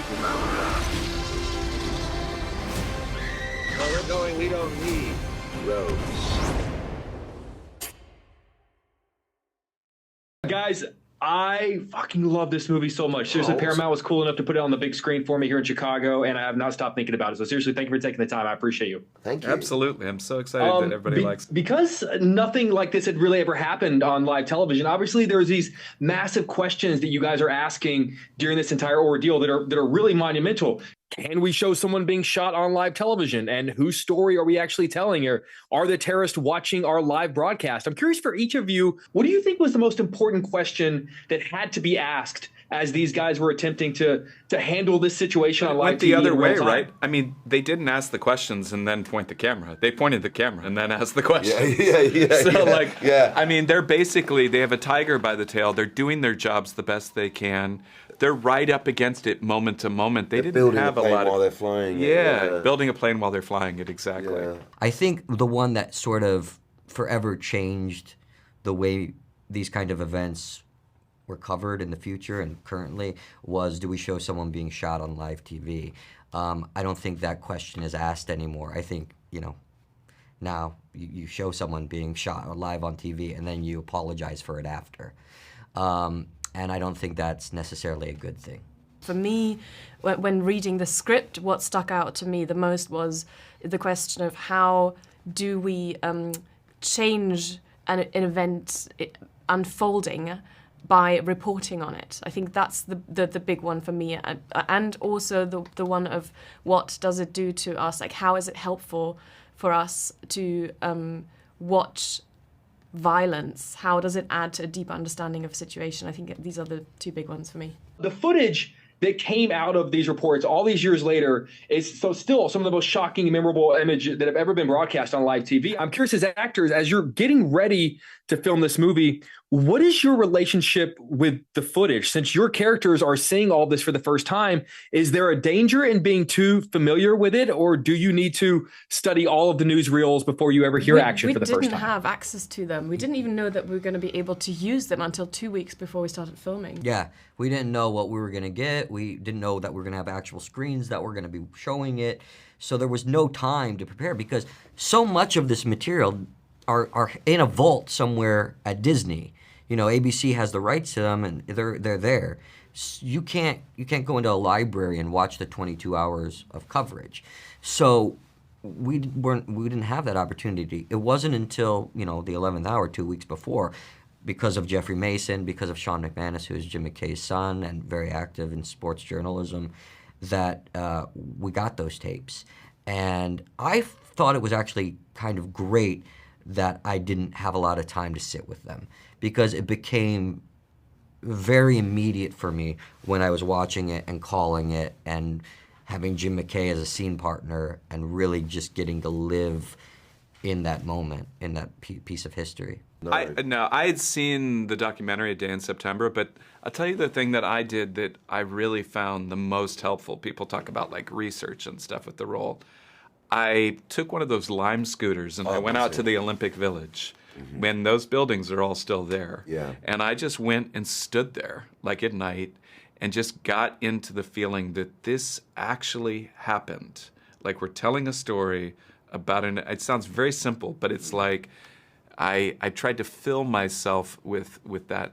Where we're going, we don't need roads. Guys, I fucking love this movie so much. Seriously, Paramount was cool enough to put it on the big screen for me here in Chicago, and I have not stopped thinking about it. So seriously, thank you for taking the time. I appreciate you. Thank you. Absolutely. I'm so excited that everybody likes it. Because nothing like this had really ever happened on live television. Obviously, there's these massive questions that you guys are asking during this entire ordeal that are really monumental. Can we show someone being shot on live television? And whose story are we actually telling? Or are the terrorists watching our live broadcast? I'm curious for each of you, what do you think was the most important question that had to be asked as these guys were attempting to handle this situation on live went TV the other in real way, time? right? I mean, they didn't ask the questions and then point the camera. They pointed the camera and then asked the questions. Yeah. I mean, they have a tiger by the tail. They're doing their jobs the best they can. They're right up against it moment to moment. They didn't have a lot of... while they're flying. Yeah, building a plane while they're flying it, exactly. Yeah. I think the one that sort of forever changed the way these kind of events were covered in the future and currently was, do we show someone being shot on live TV? I don't think that question is asked anymore. I think, now you show someone being shot live on TV and then you apologize for it after. And I don't think that's necessarily a good thing. For me, when reading the script, what stuck out to me the most was the question of how do we change an event unfolding by reporting on it. I think that's the big one for me, and also the one of what does it do to us? Like, how is it helpful for us to watch violence? How does it add to a deep understanding of a situation? I think these are the two big ones for me. The footage that came out of these reports all these years later is still some of the most shocking and memorable images that have ever been broadcast on live TV. I'm curious, as actors, as you're getting ready to film this movie, what is your relationship with the footage? Since your characters are seeing all this for the first time, is there a danger in being too familiar with it, or do you need to study all of the newsreels before you ever hear action for the first time? We didn't have access to them. We didn't even know that we were going to be able to use them until 2 weeks before we started filming. Yeah, we didn't know what we were going to get. We didn't know that we were going to have actual screens that were going to be showing it. So there was no time to prepare because so much of this material are in a vault somewhere at Disney. ABC has the rights to them, and they're there. You can't go into a library and watch the 22 hours of coverage. So we didn't have that opportunity. It wasn't until the 11th hour, 2 weeks before, because of Jeffrey Mason, because of Sean McManus, who is Jim McKay's son and very active in sports journalism, that we got those tapes. And I thought it was actually kind of great that I didn't have a lot of time to sit with them, because it became very immediate for me when I was watching it and calling it and having Jim McKay as a scene partner and really just getting to live in that moment, in that piece of history. I had seen the documentary A Day in September, but I'll tell you the thing that I did that I really found the most helpful. People talk about like research and stuff with the role. I took one of those Lime scooters and I went out to the Olympic Village when those buildings are all still there. Yeah. And I just went and stood there like at night and just got into the feeling that this actually happened. Like we're telling a story about it sounds very simple, but it's like I tried to fill myself with that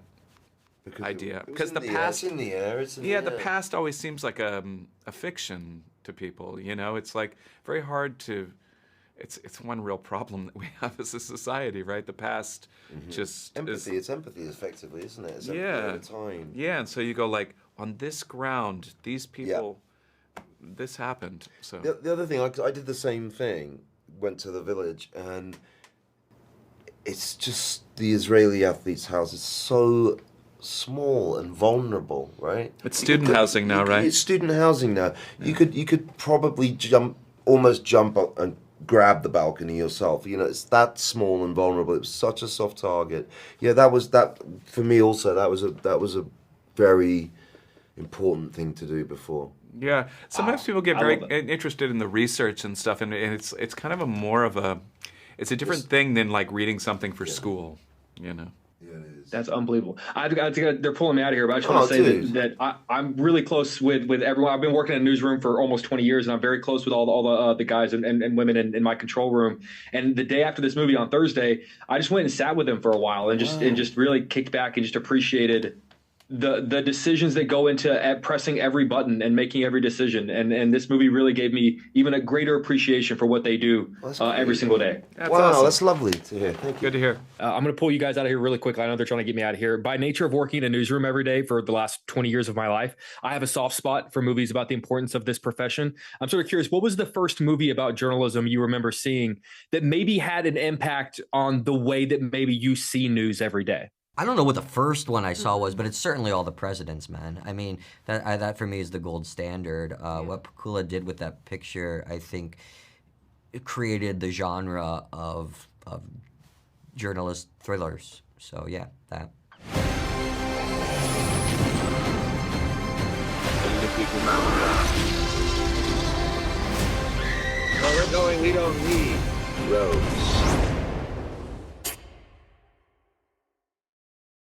idea. Because the past, it's in the air. the past always seems like a fiction to people. It's like very hard to. It's one real problem that we have as a society, right? The past just empathy. It's empathy, effectively, isn't it? It's yeah, empathy over time. Yeah, and so you go like, on this ground, these people, this happened. So the other thing, I did the same thing. Went to the village, and it's just the Israeli athletes' house is so small and vulnerable, right? It's student housing now, right? It's student housing now. You could probably almost jump up and grab the balcony yourself. It's that small and vulnerable. It was such a soft target. Yeah, that for me also. That was a very important thing to do before. Yeah, sometimes people get very interested in the research and stuff, and it's kind of it's a different thing than like reading something for school, Yeah, it is. That's unbelievable. They're pulling me out of here, but I just want to say dude. that I'm really close with everyone. I've been working in a newsroom for almost 20 years, and I'm very close with all the guys and women in my control room. And the day after this movie on Thursday, I just went and sat with them for a while and just really kicked back and just appreciated the decisions that go into pressing every button and making every decision. And this movie really gave me even a greater appreciation for what they do every single day. That's wow, awesome. that's lovely to hear. Thank you. Good to hear. I'm going to pull you guys out of here really quickly. I know they're trying to get me out of here. By nature of working in a newsroom every day for the last 20 years of my life, I have a soft spot for movies about the importance of this profession. I'm sort of curious, what was the first movie about journalism you remember seeing that maybe had an impact on the way that maybe you see news every day? I don't know what the first one I saw was, but it's certainly All the Presidents, man. I mean, that for me is the gold standard. What Pakula did with that picture, I think, it created the genre of journalist thrillers. So yeah, that. Where we're going, we don't need roads.